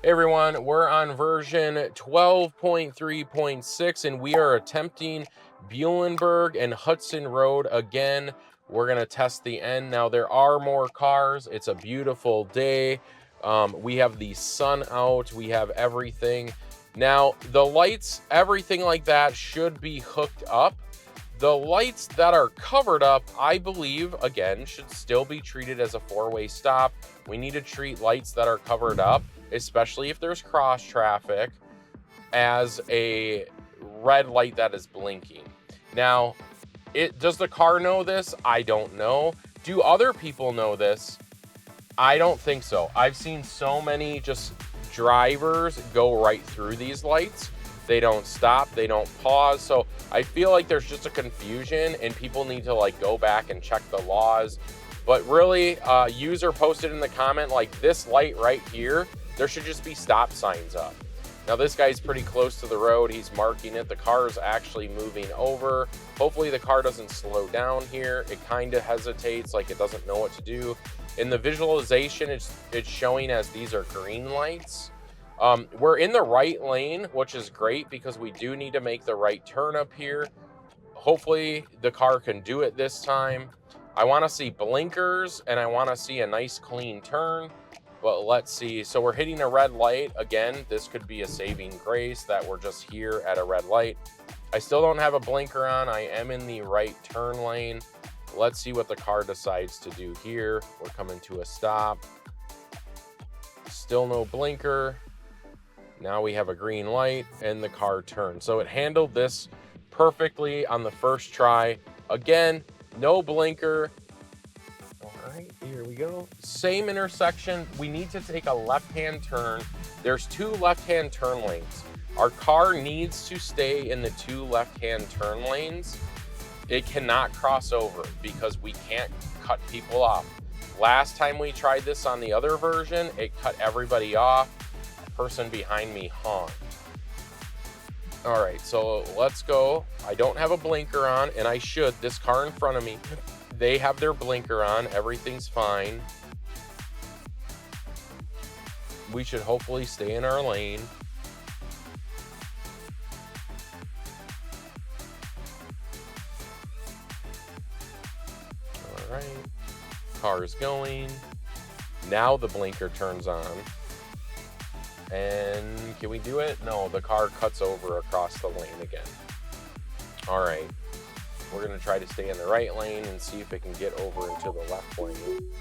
Hey everyone, we're on version 12.3.6 and we are attempting Buellenberg and Hudson Road again. We're going to test the end. Now there are more cars. It's a beautiful day. We have the sun out. We have everything. Now the lights, everything like that should be hooked up. The lights that are covered up, I believe, again, should still be treated as a four-way stop. We need to treat lights that are covered up, especially if there's cross traffic, as a red light that is blinking. Now, does the car know this? I don't know. Do other people know this? I don't think so. I've seen so many just drivers go right through these lights. They don't stop, they don't pause. So I feel like there's just a confusion and people need to like go back and check the laws. But really, user posted in the comment, like this light right here, there should just be stop signs up. Now this guy's pretty close to the road. He's marking it. The car is actually moving over. Hopefully the car doesn't slow down here. It kind of hesitates, like it doesn't know what to do. In the visualization, it's showing as these are green lights. We're in the right lane, which is great because we do need to make the right turn up here. Hopefully the car can do it this time. I want to see blinkers and I want to see a nice clean turn, but let's see. So we're hitting a red light. Again, this could be a saving grace that we're just here at a red light. I still don't have a blinker on. I am in the right turn lane. Let's see what the car decides to do here. We're coming to a stop. Still no blinker. Now we have a green light and the car turned. So it handled this perfectly on the first try. Again, no blinker. All right, here we go. Same intersection. We need to take a left-hand turn. There's two left-hand turn lanes. Our car needs to stay in the two left-hand turn lanes. It cannot cross over because we can't cut people off. Last time we tried this on the other version, it cut everybody off. Person behind me honked. All right, so let's go. I don't have a blinker on, and I should. This car in front of me, they have their blinker on. Everything's fine. We should hopefully stay in our lane. All right, car is going. Now the blinker turns on. And can we do it? No, the car cuts over across the lane again. All right, we're gonna try to stay in the right lane and see if it can get over into the left lane.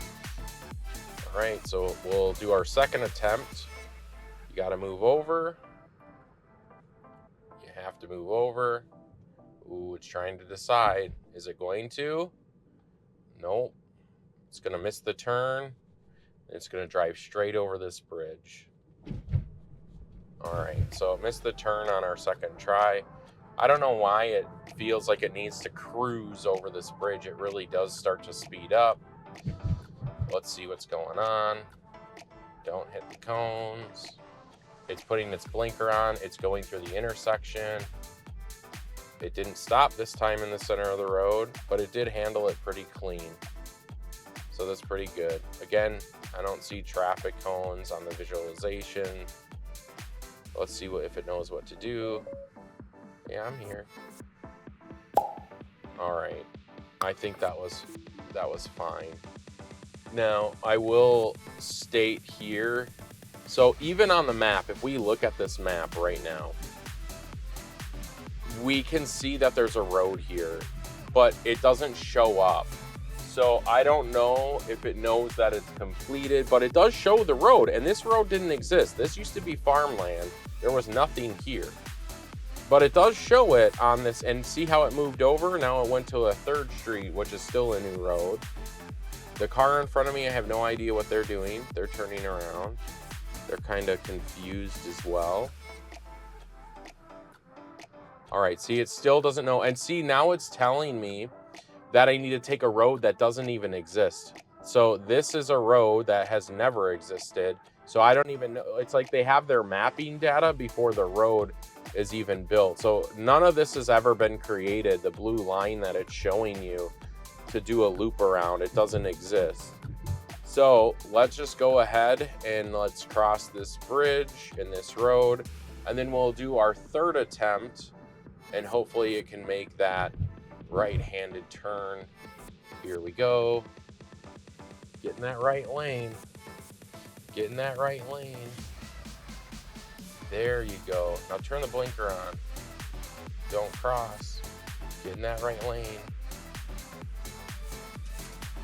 All right, so we'll do our second attempt. You gotta move over. You have to move over. Ooh, it's trying to decide. Is it going to? Nope. It's gonna miss the turn. It's gonna drive straight over this bridge. All right, so it missed the turn on our second try. I don't know why it feels like it needs to cruise over this bridge. It really does start to speed up. Let's see what's going on. Don't hit the cones. It's putting its blinker on. It's going through the intersection. It didn't stop this time in the center of the road, but it did handle it pretty clean. So that's pretty good. Again, I don't see traffic cones on the visualization. Let's see if it knows what to do. Yeah, I'm here. All right. I think that was fine. Now, I will state here. So even on the map, if we look at this map right now, we can see that there's a road here, but it doesn't show up. So I don't know if it knows that it's completed, but it does show the road, and this road didn't exist. This used to be farmland. There was nothing here, but it does show it on this, and see how it moved over? Now it went to a third street, which is still a new road. The car in front of me, I have no idea what they're doing. They're turning around. They're kind of confused as well. All right, see, it still doesn't know. And see, now it's telling me that I need to take a road that doesn't even exist. So this is a road that has never existed. So I don't even know. It's like they have their mapping data before the road is even built. So none of this has ever been created. The blue line that it's showing you to do a loop around, it doesn't exist. So let's just go ahead and let's cross this bridge and this road, and then we'll do our third attempt, and hopefully it can make that right-handed turn. Here we go. Get in that right lane. Get in that right lane. There you go. Now turn the blinker on. Don't cross. Get in that right lane.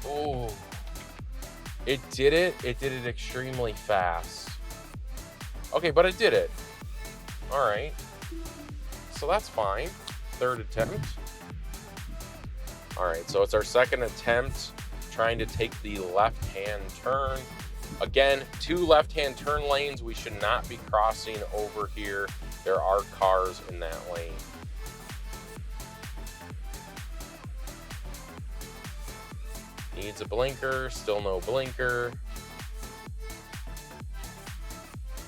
Oh, it did it. It did it extremely fast. Okay, but it did it. All right. So that's fine. Third attempt. All right, so it's our second attempt trying to take the left-hand turn. Again, 2 left-hand turn lanes. We should not be crossing over here. There are cars in that lane. Needs a blinker, still no blinker.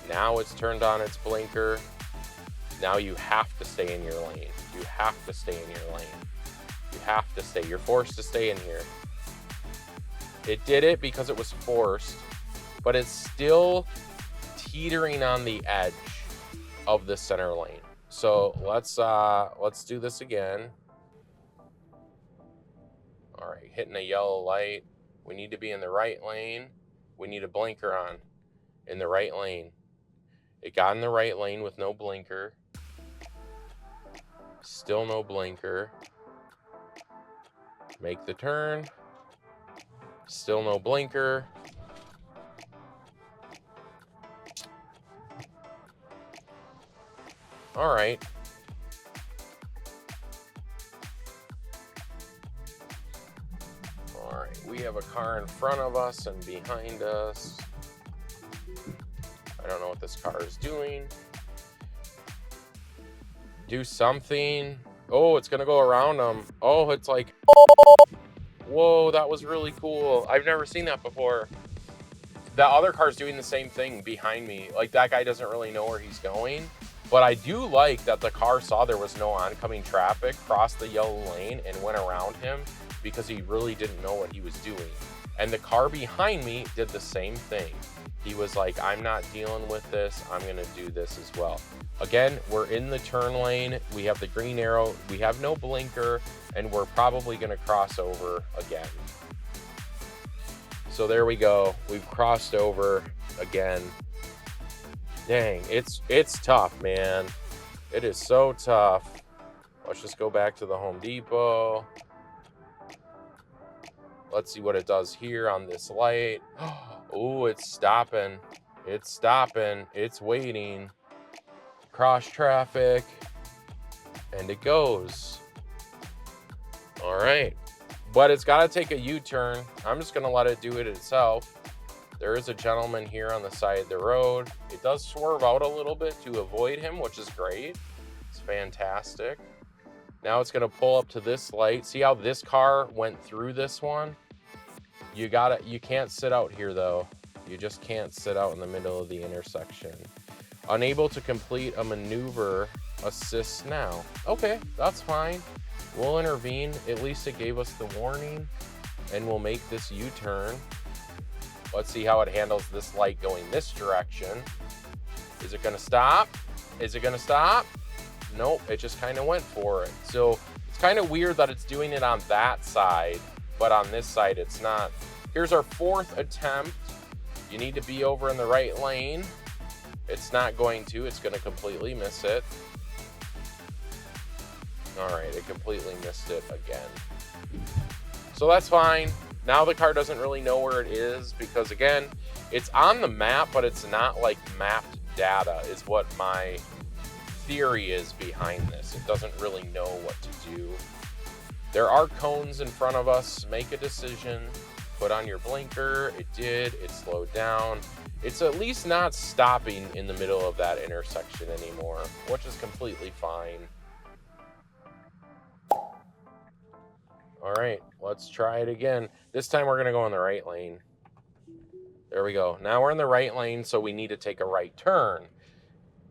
Now it's turned on its blinker. Now you have to stay in your lane. You have to stay in your lane. You have to stay. You're forced to stay in here. It did it because it was forced, but it's still teetering on the edge of the center lane. So let's do this again. All right, hitting a yellow light. We need to be in the right lane. We need a blinker on in the right lane. It got in the right lane with no blinker. Still no blinker. Make the turn. Still no blinker. All right. All right, we have a car in front of us and behind us. I don't know what this car is doing. Do something. Oh, it's gonna go around them. Oh, it's like, whoa, that was really cool. I've never seen that before. The other car's doing the same thing behind me. Like, that guy doesn't really know where he's going. But I do like that the car saw there was no oncoming traffic, crossed the yellow lane, and went around him because he really didn't know what he was doing. And the car behind me did the same thing. He was like, I'm not dealing with this. I'm going to do this as well. Again, we're in the turn lane. We have the green arrow. We have no blinker, and we're probably going to cross over again. So there we go. We've crossed over again. Dang, it's tough, man. It is so tough. Let's just go back to the Home Depot. Let's see what it does here on this light. Oh, it's stopping. It's stopping. It's waiting. Cross traffic. And it goes. All right. But it's got to take a U-turn. I'm just going to let it do it itself. There is a gentleman here on the side of the road. It does swerve out a little bit to avoid him, which is great. It's fantastic. Now it's going to pull up to this light. See how this car went through this one? You can't sit out here though. You just can't sit out in the middle of the intersection. Unable to complete a maneuver, assist now. Okay, that's fine. We'll intervene. At least it gave us the warning, and we'll make this U-turn. Let's see how it handles this light going this direction. Is it going to stop? Is it going to stop? Nope, it just kind of went for it. So it's kind of weird that it's doing it on that side, but on this side it's not. Here's our fourth attempt. You need to be over in the right lane. It's not going to. It's going to completely miss it. All right, it completely missed it again. So that's fine. Now the car doesn't really know where it is because, again, it's on the map, but it's not like mapped data is what my theory is behind this. It doesn't really know what to do. There are cones in front of us. Make a decision. Put on your blinker. It did. It slowed down. It's at least not stopping in the middle of that intersection anymore, which is completely fine. All right, let's try it again. This time we're gonna go in the right lane. There we go. Now we're in the right lane, so we need to take a right turn.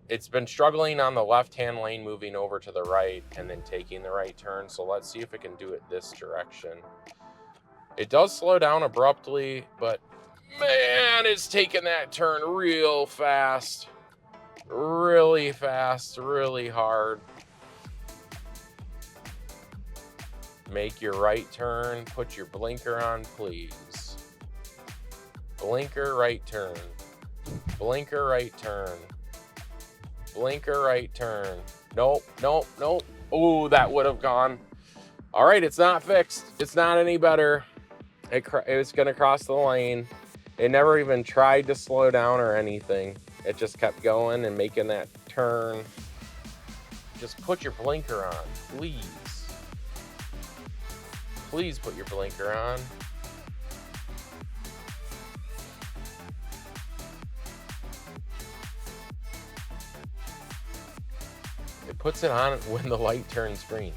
It's been struggling on the left-hand lane, moving over to the right and then taking the right turn. So let's see if it can do it this direction. It does slow down abruptly, but Man, it's taking that turn real fast. Really fast, really hard. Make your right turn. Put your blinker on, please. Blinker right turn. Blinker right turn. Blinker right turn. Nope, nope, nope. Oh, that would have gone. All right, it's not fixed. It's not any better. It was going to cross the lane. It never even tried to slow down or anything. It just kept going and making that turn. Just put your blinker on, please. Please put your blinker on. It puts it on when the light turns green.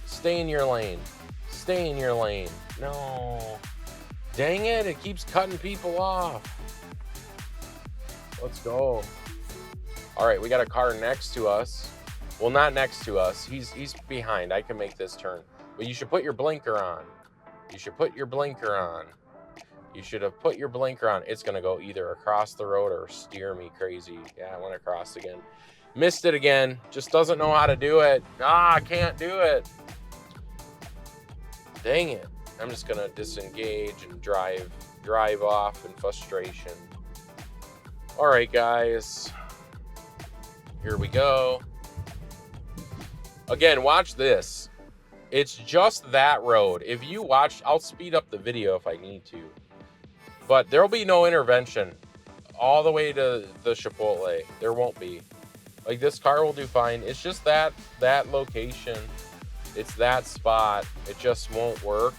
Stay in your lane. Stay in your lane. No. Dang it, it keeps cutting people off. Let's go. All right, we got a car next to us. Well, not next to us. He's behind. I can make this turn. But you should put your blinker on. You should put your blinker on. You should have put your blinker on. It's going to go either across the road or steer me crazy. Yeah, I went across again. Missed it again. Just doesn't know how to do it. I can't do it. Dang it. I'm just going to disengage and drive off in frustration. All right, guys. Here we go. Again, watch this. It's just that road. If you watch, I'll speed up the video if I need to. But there'll be no intervention all the way to the Chipotle. There won't be. Like, this car will do fine. It's just that location. It's that spot. It just won't work.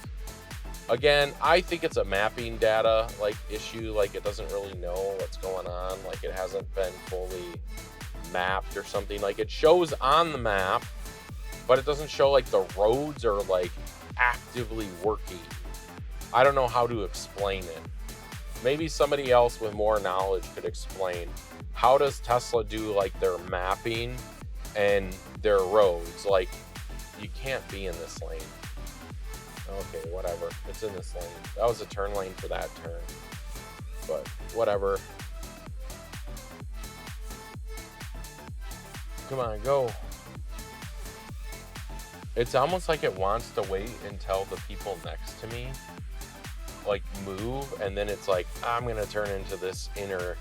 Again, I think it's a mapping data issue. Like, it doesn't really know what's going on. Like, it hasn't been fully mapped or something. Like, it shows on the map, but it doesn't show like the roads are like actively working. I don't know how to explain it. Maybe somebody else with more knowledge could explain. How does Tesla do like their mapping and their roads? Like, you can't be in this lane. Okay, whatever. It's in this lane. That was a turn lane for that turn. But whatever. Come on, go. It's almost like it wants to wait until the people next to me like move, and then it's like, I'm gonna turn into this inner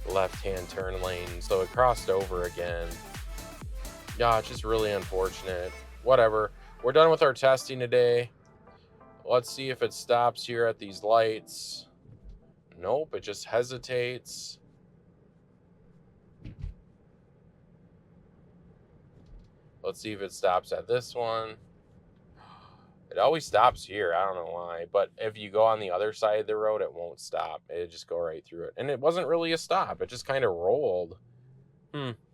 left-hand turn lane. So it crossed over again. Yeah, it's just really unfortunate. Whatever. We're done with our testing today. Let's see if it stops here at these lights. Nope, it just hesitates. Let's see if it stops at this one. It always stops here. I don't know why. But if you go on the other side of the road, it won't stop. It'll just go right through it. And it wasn't really a stop. It just kind of rolled.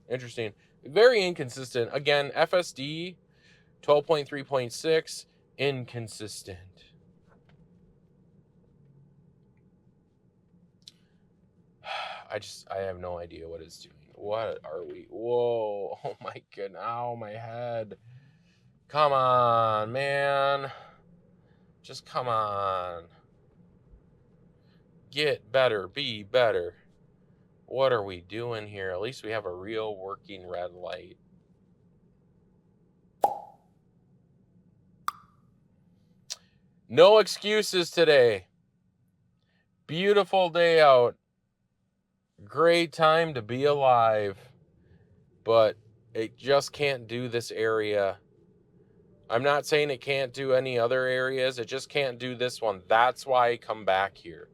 Interesting. Very inconsistent. Again, FSD 12.3.6, inconsistent. I have no idea what it's doing. What are we? Whoa. Oh my goodness. Ow, my head. Come on, man. Just come on. Get better. Be better. What are we doing here? At least we have a real working red light. No excuses today. Beautiful day out. Great time to be alive. But it just can't do this area. I'm not saying it can't do any other areas. It just can't do this one. That's why I come back here.